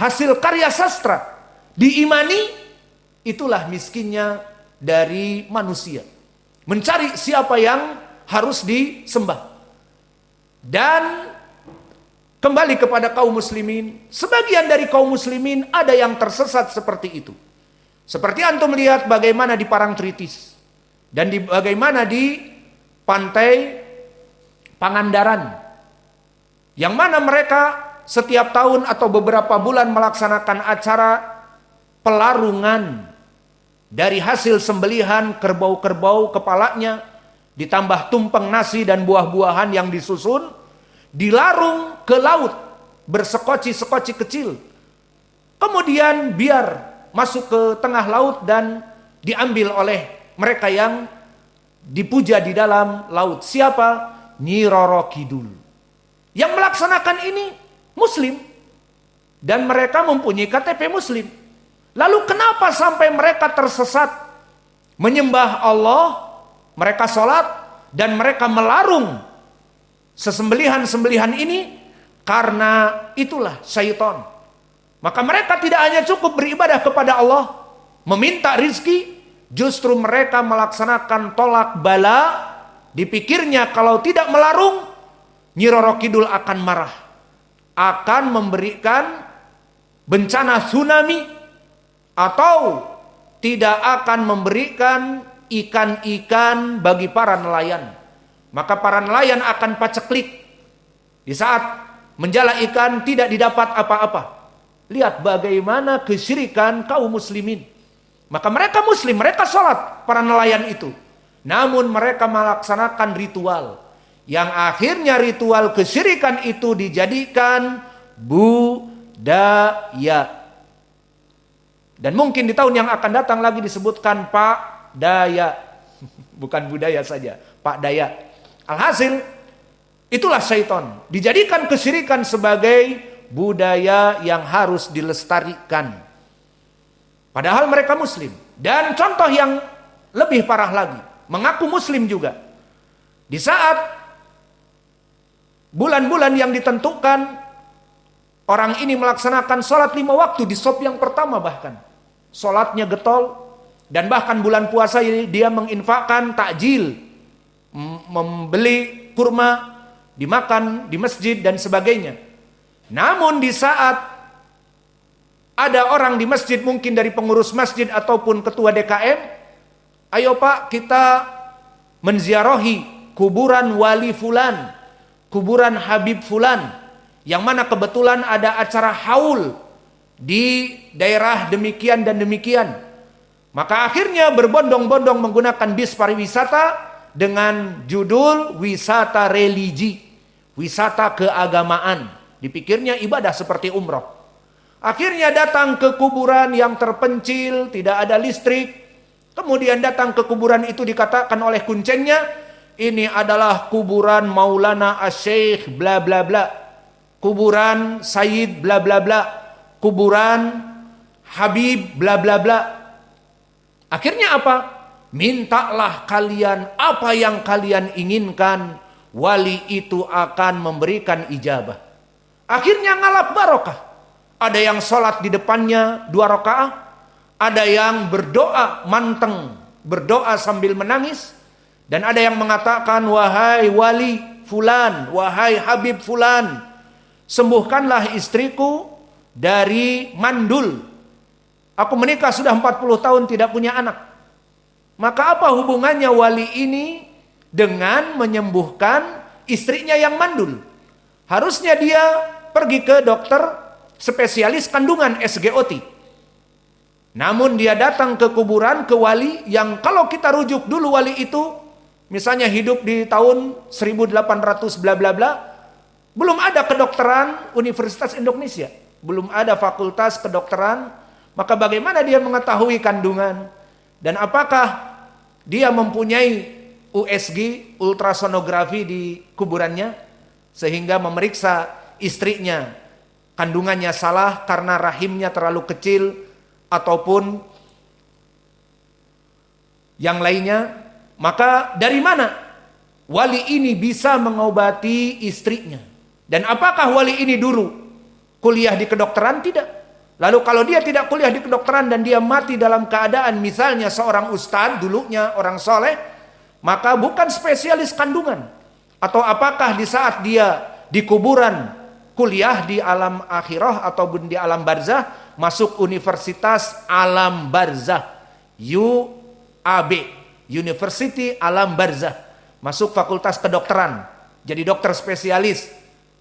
hasil karya sastra, diimani, itulah miskinnya dari manusia. Mencari siapa yang harus disembah. Dan kembali kepada kaum muslimin, sebagian dari kaum muslimin ada yang tersesat seperti itu. Seperti antum melihat bagaimana di Parangtritis dan bagaimana di pantai Pangandaran, yang mana mereka setiap tahun atau beberapa bulan melaksanakan acara pelarungan dari hasil sembelihan kerbau-kerbau kepalanya, ditambah tumpeng nasi dan buah-buahan yang disusun, dilarung ke laut bersekoci-sekoci kecil. Kemudian biar masuk ke tengah laut dan diambil oleh mereka yang dipuja di dalam laut. Siapa? Nyi Roro Kidul. Yang melaksanakan ini muslim. Dan mereka mempunyai KTP muslim. Lalu kenapa sampai mereka tersesat? Menyembah Allah, mereka sholat, dan mereka melarung sesembelihan-sembelihan ini karena itulah syaitan. Maka mereka tidak hanya cukup beribadah kepada Allah, meminta rizki, justru mereka melaksanakan tolak bala. Dipikirnya kalau tidak melarung, Nyi Roro Kidul akan marah, akan memberikan bencana tsunami, atau tidak akan memberikan ikan-ikan bagi para nelayan. Maka para nelayan akan paceklik. Di saat menjala ikan tidak didapat apa-apa. Lihat bagaimana kesyirikan kaum muslimin. Maka mereka muslim, mereka sholat, para nelayan itu. Namun mereka melaksanakan ritual. Yang akhirnya ritual kesyirikan itu dijadikan budaya. Dan mungkin di tahun yang akan datang lagi disebutkan Pak Daya. Bukan budaya saja, Pak Daya. Alhasil, itulah syaitan. Dijadikan kesyirikan sebagai budaya yang harus dilestarikan. Padahal mereka muslim. Dan contoh yang lebih parah lagi, mengaku muslim juga. Di saat bulan-bulan yang ditentukan, orang ini melaksanakan sholat 5 waktu di sop yang pertama bahkan. Sholatnya getol, dan bahkan bulan puasa dia menginfakkan takjil, membeli kurma, dimakan di masjid dan sebagainya. Namun di saat ada orang di masjid, mungkin dari pengurus masjid ataupun ketua DKM, ayo Pak, kita menziarahi kuburan wali fulan, kuburan Habib fulan, yang mana kebetulan ada acara haul di daerah demikian dan demikian. Maka akhirnya berbondong-bondong menggunakan bis pariwisata dengan judul wisata religi, wisata keagamaan. Dipikirnya ibadah seperti umroh. Akhirnya datang ke kuburan yang terpencil, tidak ada listrik. Kemudian datang ke kuburan itu, dikatakan oleh kuncengnya, ini adalah kuburan Maulana Asy-Syaikh bla bla bla, kuburan Sayyid bla bla bla, kuburan Habib bla bla bla. Akhirnya apa? Mintalah kalian apa yang kalian inginkan, wali itu akan memberikan ijabah. Akhirnya ngalap barokah. Ada yang sholat di depannya 2 rakaat, ada yang berdoa manteng, berdoa sambil menangis, dan ada yang mengatakan, wahai wali fulan, wahai Habib fulan, sembuhkanlah istriku dari mandul. Aku menikah sudah 40 tahun tidak punya anak. Maka apa hubungannya wali ini dengan menyembuhkan istrinya yang mandul? Harusnya dia pergi ke dokter spesialis kandungan SGOT. Namun dia datang ke kuburan, ke wali yang kalau kita rujuk dulu wali itu, misalnya hidup di tahun 1800 bla bla bla, belum ada kedokteran Universitas Indonesia, belum ada fakultas kedokteran, maka bagaimana dia mengetahui kandungan? Dan apakah dia mempunyai USG, ultrasonografi di kuburannya, sehingga memeriksa istrinya kandungannya salah karena rahimnya terlalu kecil ataupun yang lainnya? Maka dari mana wali ini bisa mengobati istrinya? Dan apakah wali ini dulu kuliah di kedokteran? Tidak. Lalu kalau dia tidak kuliah di kedokteran dan dia mati dalam keadaan misalnya seorang ustadz dulunya orang soleh, maka bukan spesialis kandungan. Atau apakah di saat dia di kuburan kuliah di alam akhirah ataupun di alam barzah, masuk universitas alam barzah, UAB, University Alam Barzah, masuk fakultas kedokteran, jadi dokter spesialis.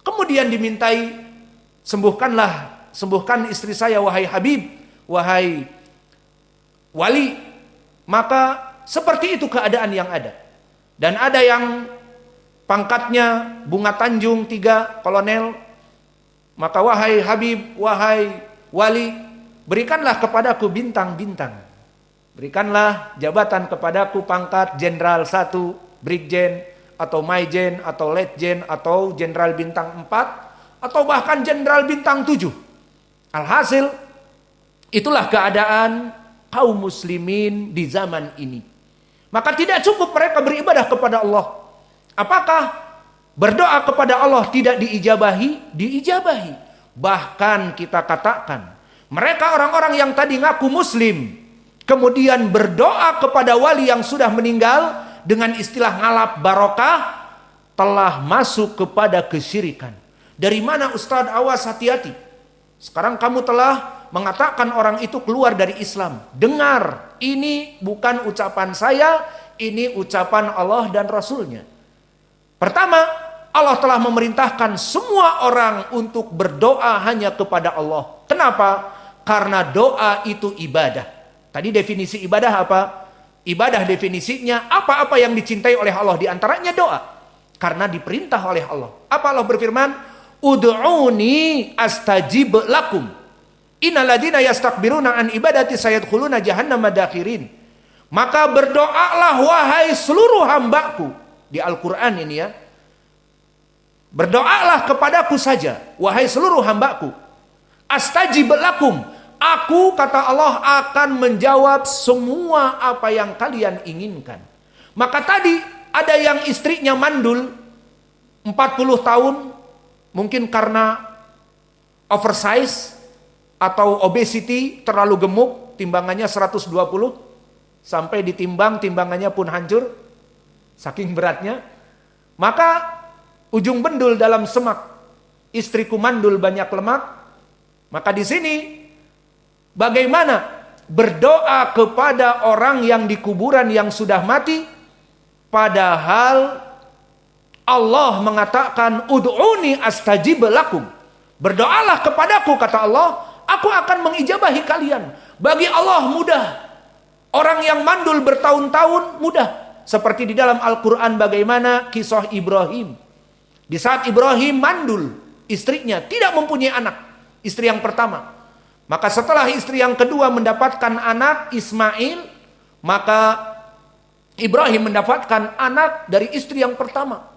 Kemudian dimintai, sembuhkan istri saya wahai Habib, wahai wali. Maka seperti itu keadaan yang ada. Dan ada yang pangkatnya Bunga Tanjung 3 kolonel, maka wahai Habib, wahai wali, berikanlah kepadaku bintang-bintang. Berikanlah jabatan kepadaku pangkat Jenderal 1, Brigjen, atau Maijen, atau Letjen, atau Jenderal bintang 4, atau bahkan Jenderal bintang 7. Alhasil, itulah keadaan kaum muslimin di zaman ini. Maka tidak cukup mereka beribadah kepada Allah. Apakah berdoa kepada Allah tidak diijabahi? Diijabahi. Bahkan kita katakan, mereka orang-orang yang tadi ngaku muslim, kemudian berdoa kepada wali yang sudah meninggal dengan istilah ngalap barokah, telah masuk kepada kesyirikan. Dari mana Ustadz? Awas, hati-hati. Sekarang kamu telah mengatakan orang itu keluar dari Islam. Dengar, ini bukan ucapan saya, ini ucapan Allah dan Rasulnya. Pertama, Allah telah memerintahkan semua orang untuk berdoa hanya kepada Allah. Kenapa? Karena doa itu ibadah. Tadi definisi ibadah apa? Ibadah definisinya apa-apa yang dicintai oleh Allah, diantaranya doa. Karena diperintah oleh Allah. Apa Allah berfirman? Ud'uni astajib lakum. Innalladzina yastakbiruna an ibadati sayadkhuluna jahannama dakhirin. Maka berdoalah wahai seluruh hambaku. Di Al-Quran ini ya. Berdoalah kepadaku saja, wahai seluruh hambaku. Astajib lakum. Aku, kata Allah, akan menjawab semua apa yang kalian inginkan. Maka tadi ada yang istrinya mandul 40 tahun, mungkin karena oversize atau obesity, terlalu gemuk, timbangannya 120, sampai ditimbang, timbangannya pun hancur, saking beratnya. Maka ujung bendul dalam semak, istriku mandul banyak lemak. Maka di sini bagaimana berdoa kepada orang yang di kuburan yang sudah mati, padahal Allah mengatakan ud'uni astajib lakum. Berdoalah kepadaku, kata Allah, aku akan mengijabahi kalian. Bagi Allah mudah. Orang yang mandul bertahun-tahun mudah. Seperti di dalam Al-Quran bagaimana kisah Ibrahim. Di saat Ibrahim mandul, istrinya tidak mempunyai anak. Istri yang pertama. Maka setelah istri yang kedua mendapatkan anak Ismail, maka Ibrahim mendapatkan anak dari istri yang pertama.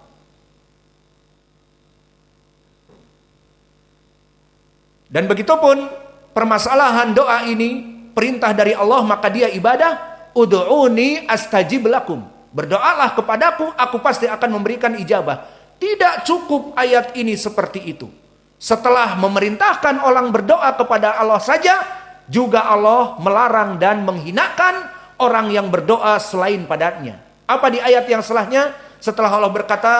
Dan begitupun permasalahan doa ini, perintah dari Allah, maka dia ibadah. Ud'uni astajib lakum. Berdoalah kepadaku, aku pasti akan memberikan ijabah. Tidak cukup ayat ini seperti itu. Setelah memerintahkan orang berdoa kepada Allah saja, juga Allah melarang dan menghinakan orang yang berdoa selain padanya. Apa di ayat yang setelahnya? Setelah Allah berkata,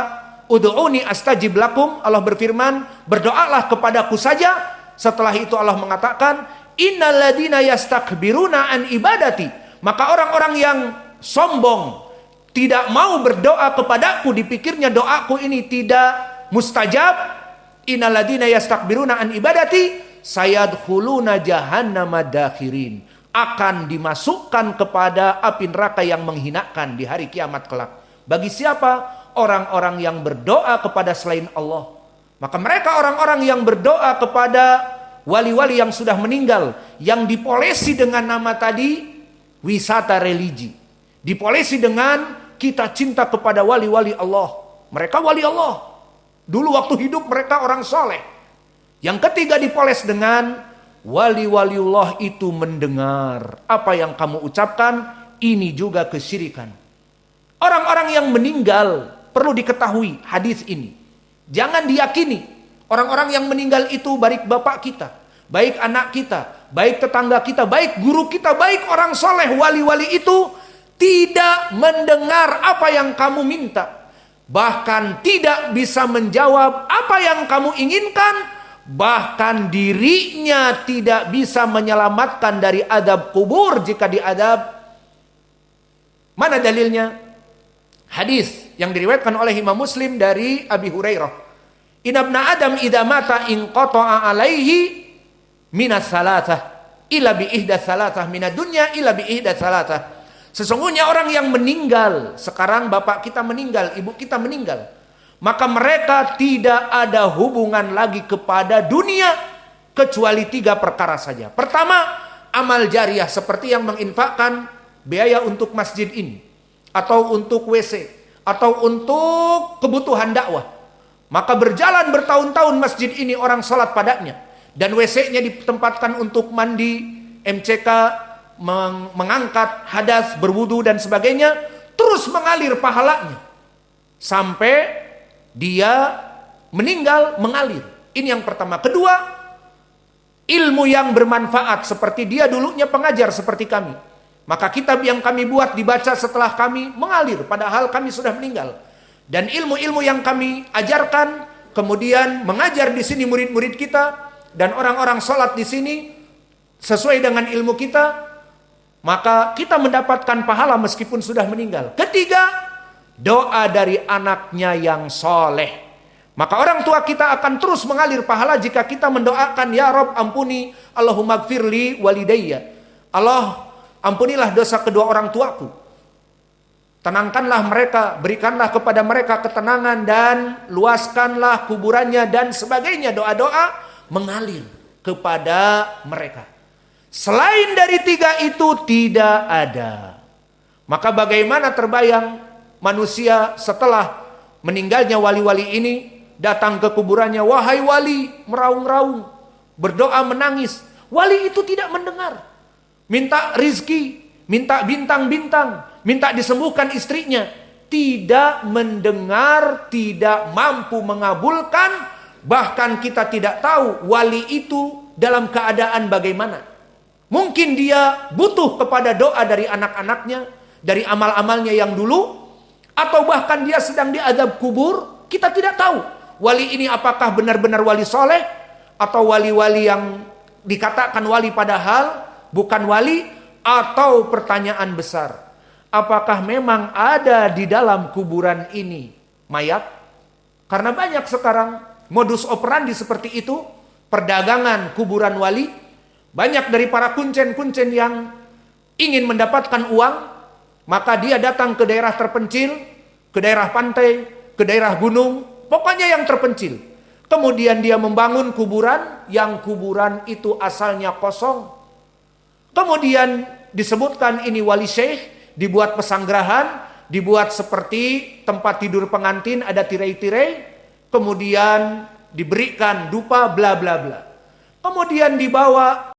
ud'uni astajib lakum, Allah berfirman, berdoalah kepadaku saja. Setelah itu Allah mengatakan, innalladzina yastakbiruna an ibadati. Maka orang-orang yang sombong, tidak mau berdoa kepadaku, dipikirnya doaku ini tidak mustajab. Innalladzina yastakbiruna an ibadati sayadkhuluna jahannama dakhirin. Akan dimasukkan kepada api neraka yang menghinakan di hari kiamat kelak. Bagi siapa? Orang-orang yang berdoa kepada selain Allah. Maka mereka orang-orang yang berdoa kepada wali-wali yang sudah meninggal, yang dipolesi dengan nama tadi wisata religi. Dipolesi dengan kita cinta kepada wali-wali Allah. Mereka wali Allah. Dulu waktu hidup mereka orang soleh. Yang ketiga dipoles dengan wali-waliullah itu mendengar apa yang kamu ucapkan. Ini juga kesyirikan. Orang-orang yang meninggal perlu diketahui hadis ini. Jangan diyakini orang-orang yang meninggal itu barik bapak kita, baik anak kita, baik tetangga kita, baik guru kita, baik orang soleh, wali-wali itu tidak mendengar apa yang kamu minta. Bahkan tidak bisa menjawab apa yang kamu inginkan. Bahkan dirinya tidak bisa menyelamatkan dari adab kubur jika diadab. Mana dalilnya? Hadis yang diriwayatkan oleh Imam Muslim dari Abi Hurairah. Inna ibna Adam idza mata inqata'a alaihi minas salatah ila bi ihda salatah minad dunya ila bi ihda salatah. Sesungguhnya orang yang meninggal, sekarang bapak kita meninggal, ibu kita meninggal, maka mereka tidak ada hubungan lagi kepada dunia kecuali 3 perkara saja. Pertama, amal jariah seperti yang menginfakkan biaya untuk masjid ini, atau untuk WC, atau untuk kebutuhan dakwah. Maka berjalan bertahun-tahun masjid ini orang sholat padanya, dan WC-nya ditempatkan untuk mandi, MCK, mengangkat hadas, berwudu dan sebagainya, terus mengalir pahalanya sampai dia meninggal mengalir. Ini yang pertama. Kedua, ilmu yang bermanfaat seperti dia dulunya pengajar seperti kami. Maka kitab yang kami buat dibaca setelah kami mengalir padahal kami sudah meninggal. Dan ilmu-ilmu yang kami ajarkan kemudian mengajar di sini murid-murid kita dan orang-orang sholat di sini sesuai dengan ilmu kita, maka kita mendapatkan pahala meskipun sudah meninggal. Ketiga, doa dari anaknya yang soleh. Maka orang tua kita akan terus mengalir pahala jika kita mendoakan, ya Rob ampuni, Allahumma gfirli walidayya. Allah, ampunilah dosa kedua orang tuaku. Tenangkanlah mereka, berikanlah kepada mereka ketenangan dan luaskanlah kuburannya dan sebagainya. Doa-doa mengalir kepada mereka. Selain dari 3 itu tidak ada. Maka bagaimana terbayang manusia setelah meninggalnya wali-wali ini datang ke kuburannya, wahai wali, meraung-raung, berdoa menangis. Wali itu tidak mendengar. Minta rizki, minta bintang-bintang, minta disembuhkan istrinya. Tidak mendengar, tidak mampu mengabulkan. Bahkan kita tidak tahu wali itu dalam keadaan bagaimana. Mungkin dia butuh kepada doa dari anak-anaknya, dari amal-amalnya yang dulu, atau bahkan dia sedang diazab kubur. Kita tidak tahu wali ini apakah benar-benar wali soleh, atau wali-wali yang dikatakan wali padahal bukan wali. Atau pertanyaan besar, apakah memang ada di dalam kuburan ini mayat? Karena banyak sekarang modus operandi seperti itu, perdagangan kuburan wali. Banyak dari para kuncen-kuncen yang ingin mendapatkan uang, maka dia datang ke daerah terpencil, ke daerah pantai, ke daerah gunung, pokoknya yang terpencil. Kemudian dia membangun kuburan, yang kuburan itu asalnya kosong. Kemudian disebutkan ini wali syekh, dibuat pesanggerahan, dibuat seperti tempat tidur pengantin, ada tirai-tirai, kemudian diberikan dupa bla bla bla. Kemudian dibawa